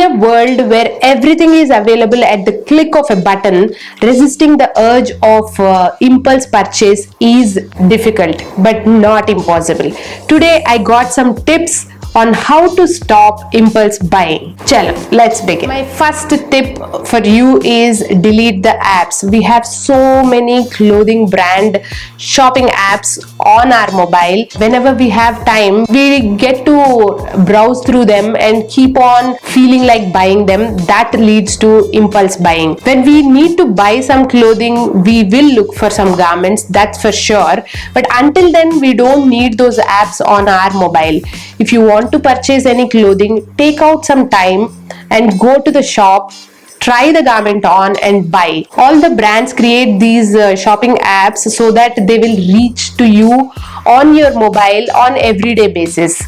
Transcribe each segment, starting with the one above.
a world where everything is available at the click of a button, resisting the urge of impulse purchase is difficult but not impossible. Today I got some tips on how to stop impulse buying. Chalo, let's begin. My first tip for you is delete the apps. We have so many clothing brand shopping apps on our mobile. Whenever we have time, we get to browse through them and keep on feeling like buying them. That leads to impulse buying. When we need to buy some clothing, we will look for some garments, that's for sure. But until then, we don't need those apps on our mobile. If you want to purchase any clothing, take out some time and go to the shop, try the garment on and buy. All the brands create these shopping apps so that they will reach to you on your mobile on everyday basis.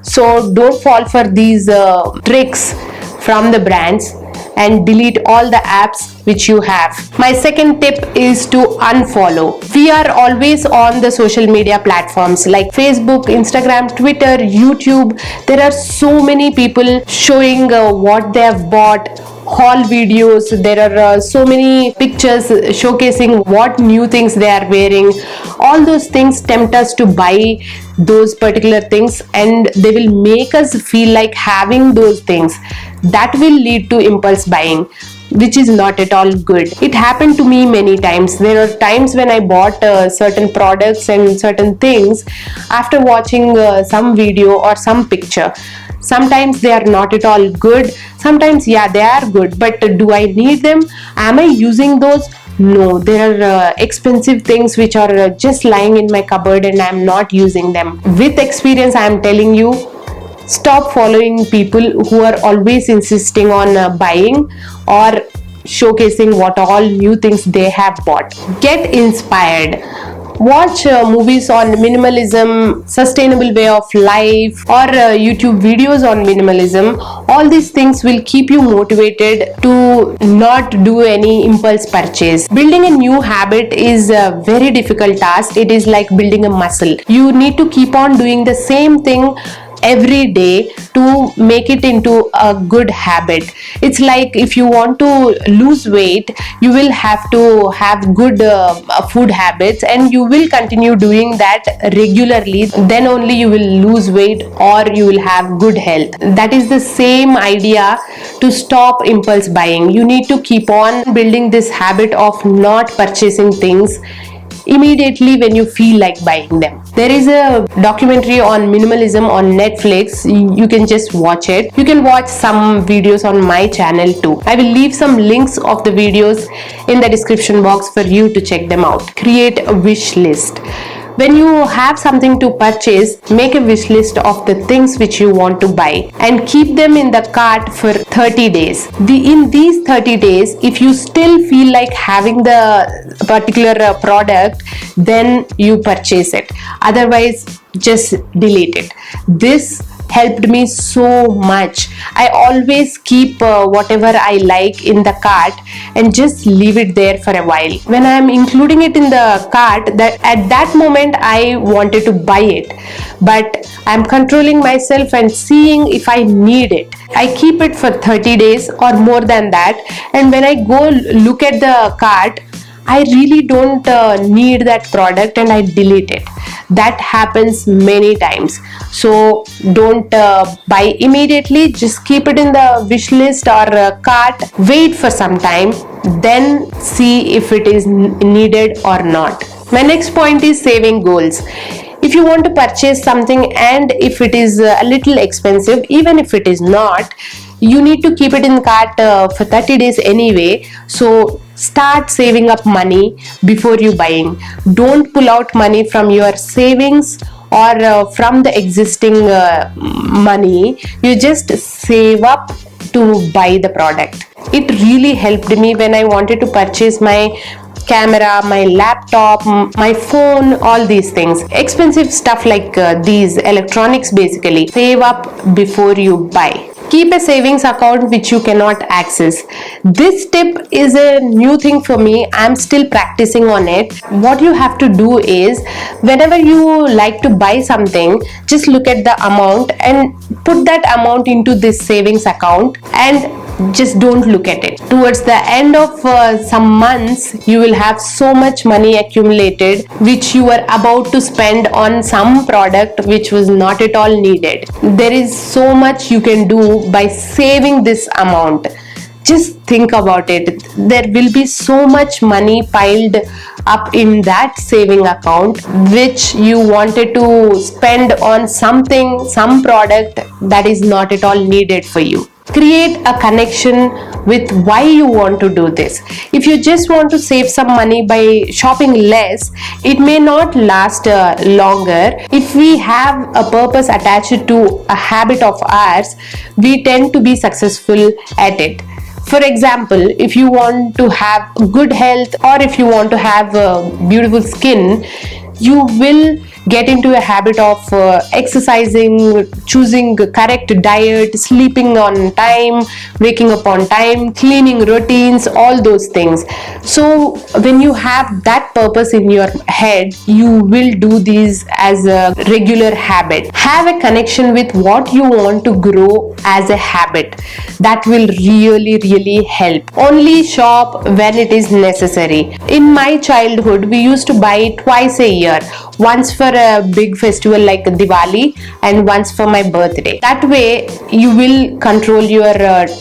So don't fall for these tricks from the brands and delete all the apps which you have. My second tip is to unfollow. We are always on the social media platforms like Facebook, Instagram, Twitter, YouTube. There are so many people showing what they have bought, haul videos. There are so many pictures showcasing what new things they are wearing. All those things tempt us to buy those particular things, and they will make us feel like having those things. That will lead to impulse buying, which is not at all good. It happened to me many times. There are times when I bought certain products and certain things after watching some video or some picture. Sometimes they are not at all good. Sometimes, yeah, they are good. But do I need them? Am I using those? No, there are expensive things which are just lying in my cupboard and I am not using them. With experience, I am telling you, stop following people who are always insisting on buying or showcasing what all new things they have bought. Get inspired. Watch movies on minimalism, sustainable way of life, or YouTube videos on minimalism. All these things will keep you motivated to not do any impulse purchase. Building a new habit is a very difficult task. It is like building a muscle. You need to keep on doing the same thing every day to make it into a good habit. It's like if you want to lose weight, you will have to have good food habits, and you will continue doing that regularly. Then only you will lose weight or you will have good health. That is the same idea to stop impulse buying. You need to keep on building this habit of not purchasing things immediately when you feel like buying them. There is a documentary on minimalism on Netflix. You can just watch it. You can watch some videos on my channel too. I will leave some links of the videos in the description box for you to check them out. Create a wish list. When you have something to purchase, make a wish list of the things which you want to buy and keep them in the cart for 30 days. In these 30 days, if you still feel like having the particular product, then you purchase it. Otherwise, just delete it. This helped me so much. I always keep whatever I like in the cart and just leave it there for a while. When I am including it in the cart, that at that moment I wanted to buy it, but I am controlling myself and seeing if I need it. I keep it for 30 days or more than that, and when I go look at the cart, I really don't need that product and I delete it. That happens many times. So don't buy immediately. Just keep it in the wish list or cart. Wait for some time. Then see if it is needed or not. My next point is saving goals. If you want to purchase something and if it is a little expensive, even if it is not, you need to keep it in cart for 30 days anyway. So start saving up money before you buying. Don't pull out money from your savings or from the existing money. You just save up to buy the product. It really helped me when I wanted to purchase my camera, my laptop, my phone, all these things. Expensive stuff like these electronics basically. Save up before you buy. Keep a savings account which you cannot access. This tip is a new thing for me. I'm still practicing on it. What you have to do is, whenever you like to buy something, just look at the amount and put that amount into this savings account, and just don't look at it. Towards the end of some months, you will have so much money accumulated which you were about to spend on some product which was not at all needed. There is so much you can do by saving this amount. Just think about it. There will be so much money piled up in that saving account which you wanted to spend on something, some product that is not at all needed for you. Create a connection with why you want to do this. If you just want to save some money by shopping less, it may not last longer. If we have a purpose attached to a habit of ours, we tend to be successful at it. For example, if you want to have good health, or if you want to have beautiful skin, you will get into a habit of exercising, choosing correct diet, sleeping on time, waking up on time, cleaning routines, all those things. So when you have that purpose in your head, you will do these as a regular habit. Have a connection with what you want to grow as a habit. That will really help. Only shop when it is necessary. In my childhood, we used to buy twice a year. Once for a big festival like Diwali and once for my birthday. That way you will control your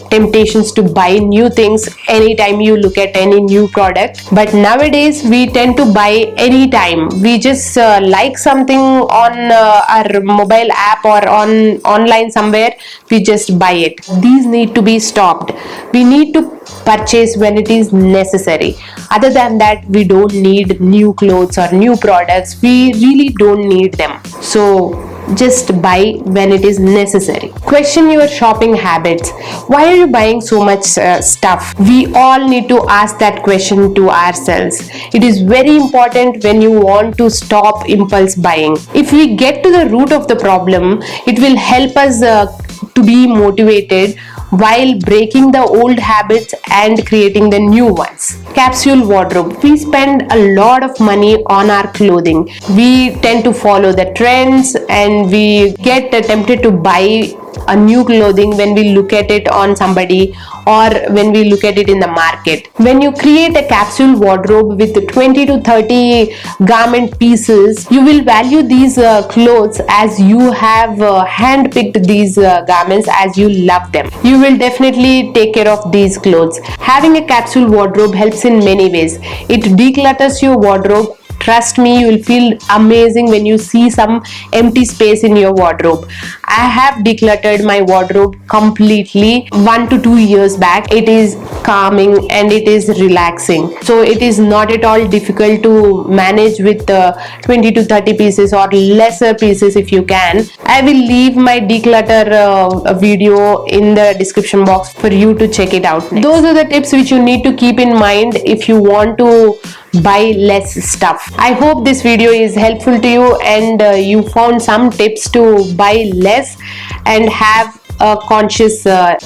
temptations to buy new things anytime you look at any new product. But nowadays we tend to buy anytime. We just like something on our mobile app or on online somewhere, we just buy it. These need to be stopped. We need to purchase when it is necessary. Other than that, we don't need new clothes or new products. We really don't need them. So just buy when it is necessary. Question your shopping habits. Why are you buying so much stuff? We all need to ask that question to ourselves. It is very important when you want to stop impulse buying. If we get to the root of the problem, it will help us to be motivated while breaking the old habits and creating the new ones. Capsule wardrobe. We spend a lot of money on our clothing. We tend to follow the trends and we get tempted to buy a new clothing when we look at it on somebody or when we look at it in the market. When you create a capsule wardrobe with 20 to 30 garment pieces, you will value these clothes as you have handpicked these garments, as you love them. You will definitely take care of these clothes. Having a capsule wardrobe helps in many ways. It declutters your wardrobe. Trust me, you will feel amazing when you see some empty space in your wardrobe. I have decluttered my wardrobe completely 1 to 2 years back. It is calming and it is relaxing. So it is not at all difficult to manage with 20 to 30 pieces or lesser pieces if you can. I will leave my declutter video in the description box for you to check it out next. Those are the tips which you need to keep in mind if you want to buy less stuff. I hope this video is helpful to you and you found some tips to buy less and have a conscious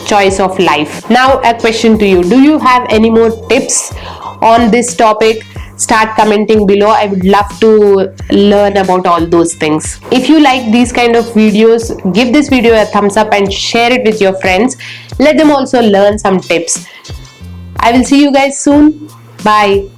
choice of life. Now a question to you. Do you have any more tips on this topic? Start commenting below. I would love to learn about all those things. If you like these kind of videos, give this video a thumbs up and share it with your friends. Let them also learn some tips. I will see you guys soon. Bye.